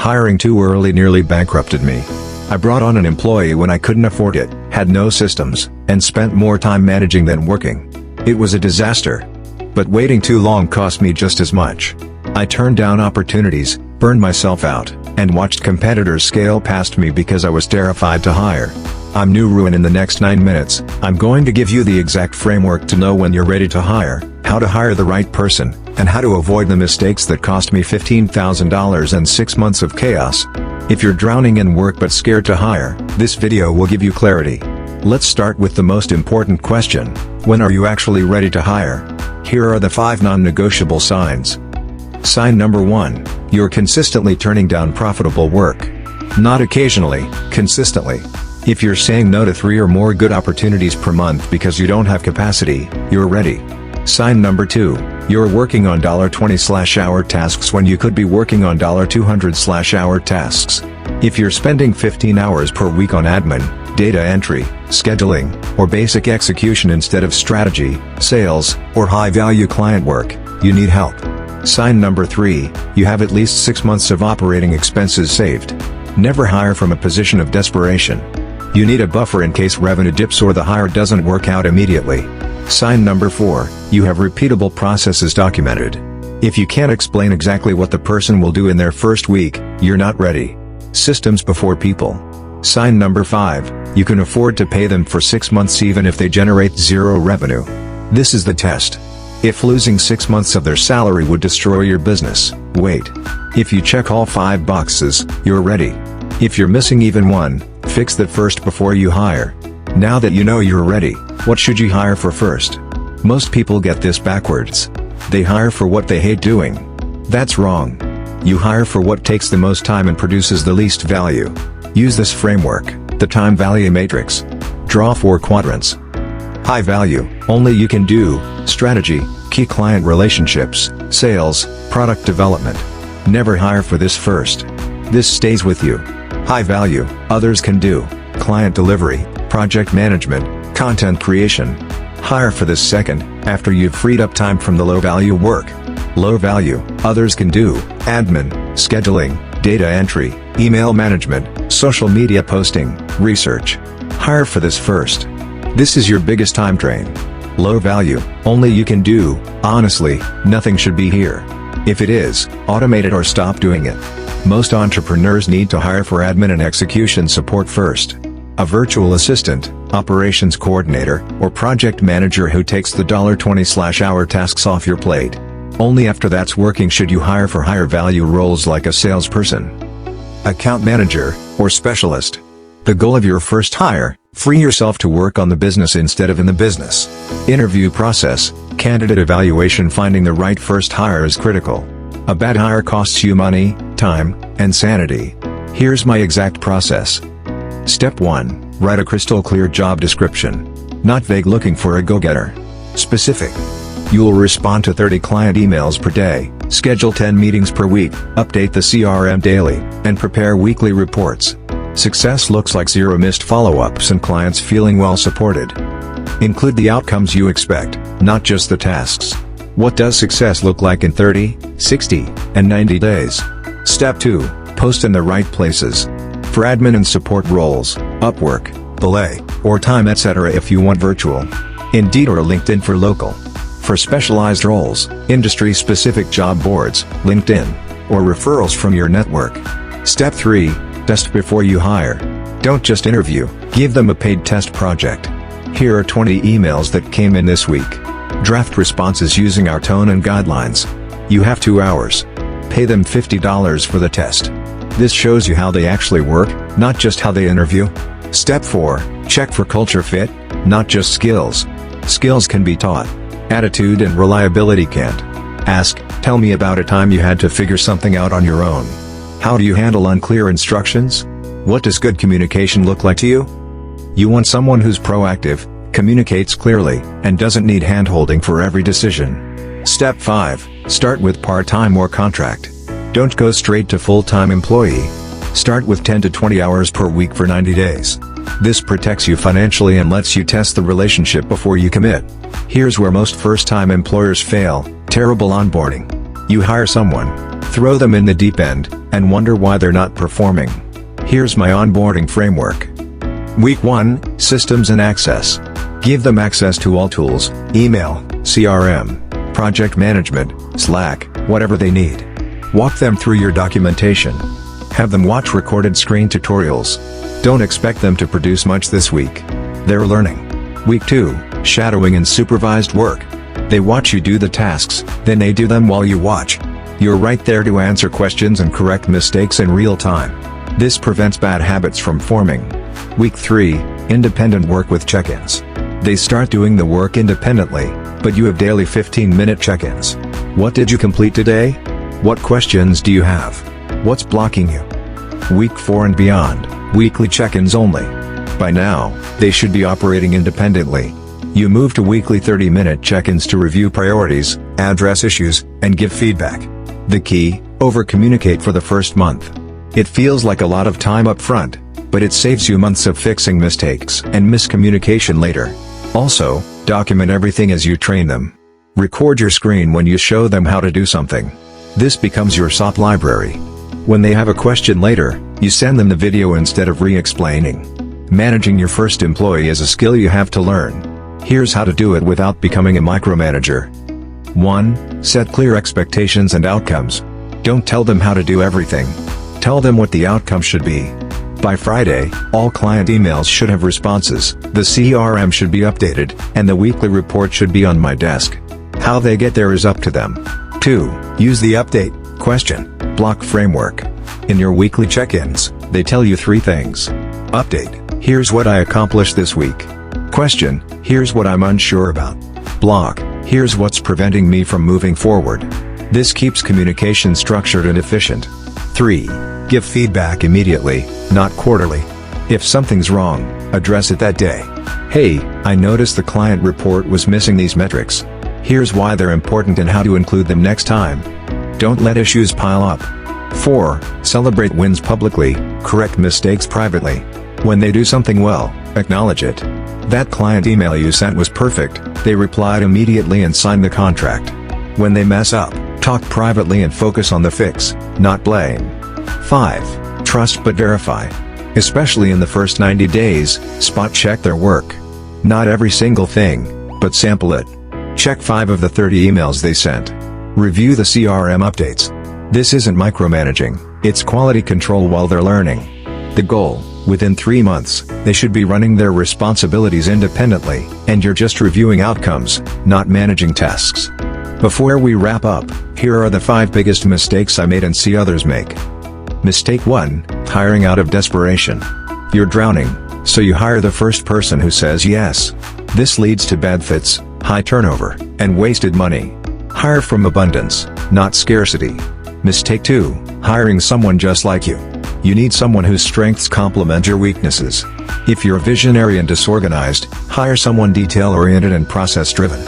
Hiring too early nearly bankrupted me. I brought on an employee when I couldn't afford it, had no systems, and spent more time managing than working. It was a disaster. But waiting too long cost me just as much. I turned down opportunities, burned myself out, and watched competitors scale past me because I was terrified to hire. I'm New Ruin. In the next 9 minutes, I'm going to give you the exact framework to know when you're ready to hire, how to hire the right person, and how to avoid the mistakes that cost me $15,000 and 6 months of chaos. If you're drowning in work but scared to hire, this video will give you clarity. Let's start with the most important question: when are you actually ready to hire? Here are the 5 non-negotiable signs. Sign number 1: you're consistently turning down profitable work. Not occasionally, consistently. If you're saying no to 3 or more good opportunities per month because you don't have capacity, you're ready. Sign number 2: you're working on $20/hour tasks when you could be working on $200/hour tasks. If you're spending 15 hours per week on admin, data entry, scheduling, or basic execution instead of strategy, sales, or high-value client work, you need help. Sign number 3: you have at least 6 months of operating expenses saved. Never hire from a position of desperation. You need a buffer in case revenue dips or the hire doesn't work out immediately. Sign number 4: you have repeatable processes documented. If you can't explain exactly what the person will do in their first week, you're not ready. Systems before people. Sign number 5: you can afford to pay them for 6 months even if they generate 0 revenue. This is the test. If losing 6 months of their salary would destroy your business, wait. If you check all 5 boxes, you're ready. If you're missing even one, fix that first before you hire. Now that you know you're ready, what should you hire for first? Most people get this backwards. They hire for what they hate doing. That's wrong. You hire for what takes the most time and produces the least value. Use this framework, the time value matrix. Draw 4 quadrants. High value, only you can do, strategy, key client relationships, sales, product development. Never hire for this first. This stays with you. High value, others can do, client delivery, project management, content creation. Hire for this second, after you've freed up time from the low value work. Low value, others can do, admin, scheduling, data entry, email management, social media posting, research. Hire for this first. This is your biggest time drain. Low value, only you can do, honestly, nothing should be here. If it is, automate it or stop doing it. Most entrepreneurs need to hire for admin and execution support first. A virtual assistant, operations coordinator, or project manager who takes the $20/hour tasks off your plate. Only after that's working should you hire for higher value roles like a salesperson, account manager, or specialist. The goal of your first hire: free yourself to work on the business instead of in the business. Interview process, candidate evaluation. Finding the right first hire is critical. A bad hire costs you money, time, and sanity. Here's my exact process. Step 1. Write a crystal clear job description. Not vague looking for a go-getter. Specific. You'll respond to 30 client emails per day, schedule 10 meetings per week, update the CRM daily, and prepare weekly reports. Success looks like 0 missed follow-ups and clients feeling well supported. Include the outcomes you expect, not just the tasks. What does success look like in 30, 60, and 90 days? Step 2. Post in the right places. For admin and support roles, Upwork, Belay, or Time etc. if you want virtual. Indeed or LinkedIn for local. For specialized roles, industry-specific job boards, LinkedIn, or referrals from your network. Step 3. Test before you hire. Don't just interview, give them a paid test project. Here are 20 emails that came in this week. Draft responses using our tone and guidelines. You have 2 hours. Pay them $50 for the test. This shows you how they actually work, not just how they interview. Step 4. Check for culture fit, not just skills. Skills can be taught. Attitude and reliability can't. Ask, tell me about a time you had to figure something out on your own. How do you handle unclear instructions? What does good communication look like to you? You want someone who's proactive, communicates clearly, and doesn't need hand-holding for every decision. Step 5. Start with part-time or contract. Don't go straight to full-time employee. Start with 10 to 20 hours per week for 90 days. This protects you financially and lets you test the relationship before you commit. Here's where most first-time employers fail: terrible onboarding. You hire someone, throw them in the deep end, and wonder why they're not performing. Here's my onboarding framework. Week 1, Systems and Access. Give them access to all tools, email, CRM, project management, Slack, whatever they need. Walk them through your documentation. Have them watch recorded screen tutorials. Don't expect them to produce much this week. They're learning. Week 2, Shadowing and Supervised Work. They watch you do the tasks, then they do them while you watch. You're right there to answer questions and correct mistakes in real time. This prevents bad habits from forming. Week 3, Independent Work with Check-ins. They start doing the work independently, but you have daily 15-minute check-ins. What did you complete today? What questions do you have? What's blocking you? Week 4 and beyond, weekly check-ins only. By now, they should be operating independently. You move to weekly 30-minute check-ins to review priorities, address issues, and give feedback. The key, over-communicate for the first month. It feels like a lot of time up front, but it saves you months of fixing mistakes and miscommunication later. Also, document everything as you train them. Record your screen when you show them how to do something. This becomes your SOP library. When they have a question later, you send them the video instead of re-explaining. Managing your first employee is a skill you have to learn. Here's how to do it without becoming a micromanager. 1. Set clear expectations and outcomes. Don't tell them how to do everything. Tell them what the outcome should be. By Friday, all client emails should have responses, the CRM should be updated, and the weekly report should be on my desk. How they get there is up to them. 2. Use the update, question, block framework. In your weekly check-ins, they tell you 3 things. Update, here's what I accomplished this week. Question, here's what I'm unsure about. Block, here's what's preventing me from moving forward. This keeps communication structured and efficient. 3. Give feedback immediately, not quarterly. If something's wrong, address it that day. Hey, I noticed the client report was missing these metrics. Here's why they're important and how to include them next time. Don't let issues pile up. 4. Celebrate wins publicly, correct mistakes privately. When they do something well, acknowledge it. That client email you sent was perfect, they replied immediately and signed the contract. When they mess up, talk privately and focus on the fix, not blame. 5. Trust but verify. Especially in the first 90 days, spot check their work. Not every single thing, but sample it. Check 5 of the 30 emails they sent. Review the CRM updates. This isn't micromanaging, it's quality control while they're learning. The goal, within 3 months, they should be running their responsibilities independently, and you're just reviewing outcomes, not managing tasks. Before we wrap up, here are the 5 biggest mistakes I made and see others make. Mistake 1, hiring out of desperation. You're drowning, so you hire the first person who says yes. This leads to bad fits, high turnover, and wasted money. Hire from abundance, not scarcity. Mistake 2, hiring someone just like you. You need someone whose strengths complement your weaknesses. If you're visionary and disorganized, hire someone detail-oriented and process-driven.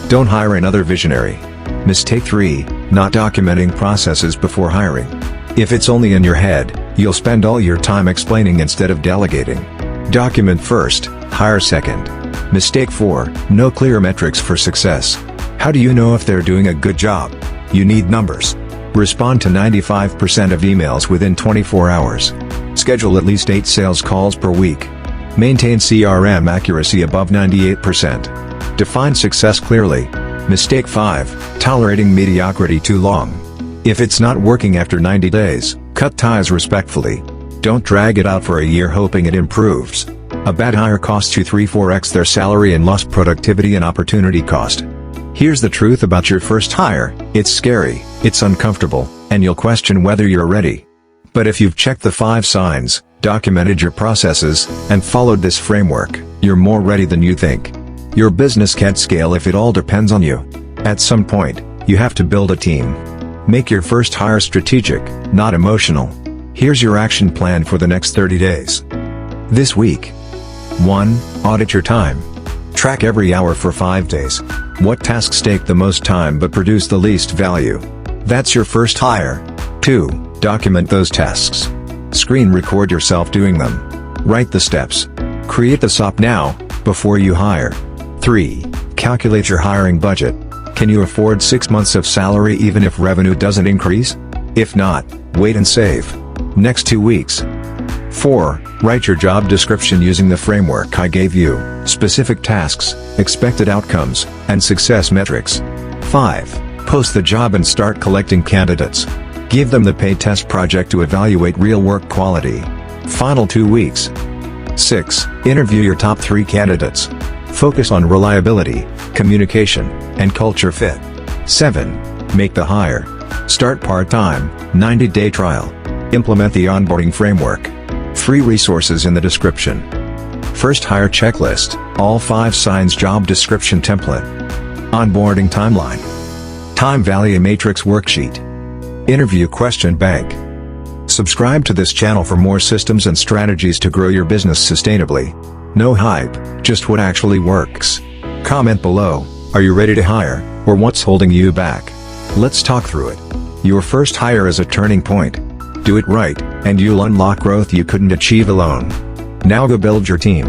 Don't hire another visionary. Mistake 3, not documenting processes before hiring. If it's only in your head, you'll spend all your time explaining instead of delegating. Document first, hire second. Mistake 4, no clear metrics for success. How do you know if they're doing a good job? You need numbers. Respond to 95% of emails within 24 hours. Schedule at least 8 sales calls per week. Maintain CRM accuracy above 98%. Define success clearly. Mistake 5, tolerating mediocrity too long. If it's not working after 90 days, cut ties respectfully. Don't drag it out for a year hoping it improves. A bad hire costs you 3-4x their salary in lost productivity and opportunity cost. Here's the truth about your first hire, it's scary, it's uncomfortable, and you'll question whether you're ready. But if you've checked the 5 signs, documented your processes, and followed this framework, you're more ready than you think. Your business can't scale if it all depends on you. At some point, you have to build a team. Make your first hire strategic, not emotional. Here's your action plan for the next 30 days. This week. 1. Audit your time. Track every hour for 5 days. What tasks take the most time but produce the least value? That's your first hire. 2. Document those tasks. Screen record yourself doing them. Write the steps. Create the SOP now, before you hire. 3. Calculate your hiring budget. Can you afford 6 months of salary even if revenue doesn't increase? If not, wait and save. Next 2 weeks. 4. Write your job description using the framework I gave you, specific tasks, expected outcomes, and success metrics. 5. Post the job and start collecting candidates. Give them the paid test project to evaluate real work quality. Final 2 weeks. 6. Interview your top 3 candidates. Focus on reliability, communication, and culture fit. 7. Make the hire. Start part-time, 90-day trial. Implement the onboarding framework. Free resources in the description. First hire checklist, all 5 signs job description template. Onboarding timeline. Time value matrix worksheet. Interview question bank. Subscribe to this channel for more systems and strategies to grow your business sustainably. No hype, just what actually works. Comment below, are you ready to hire, or what's holding you back? Let's talk through it. Your first hire is a turning point. Do it right, and you'll unlock growth you couldn't achieve alone. Now go build your team.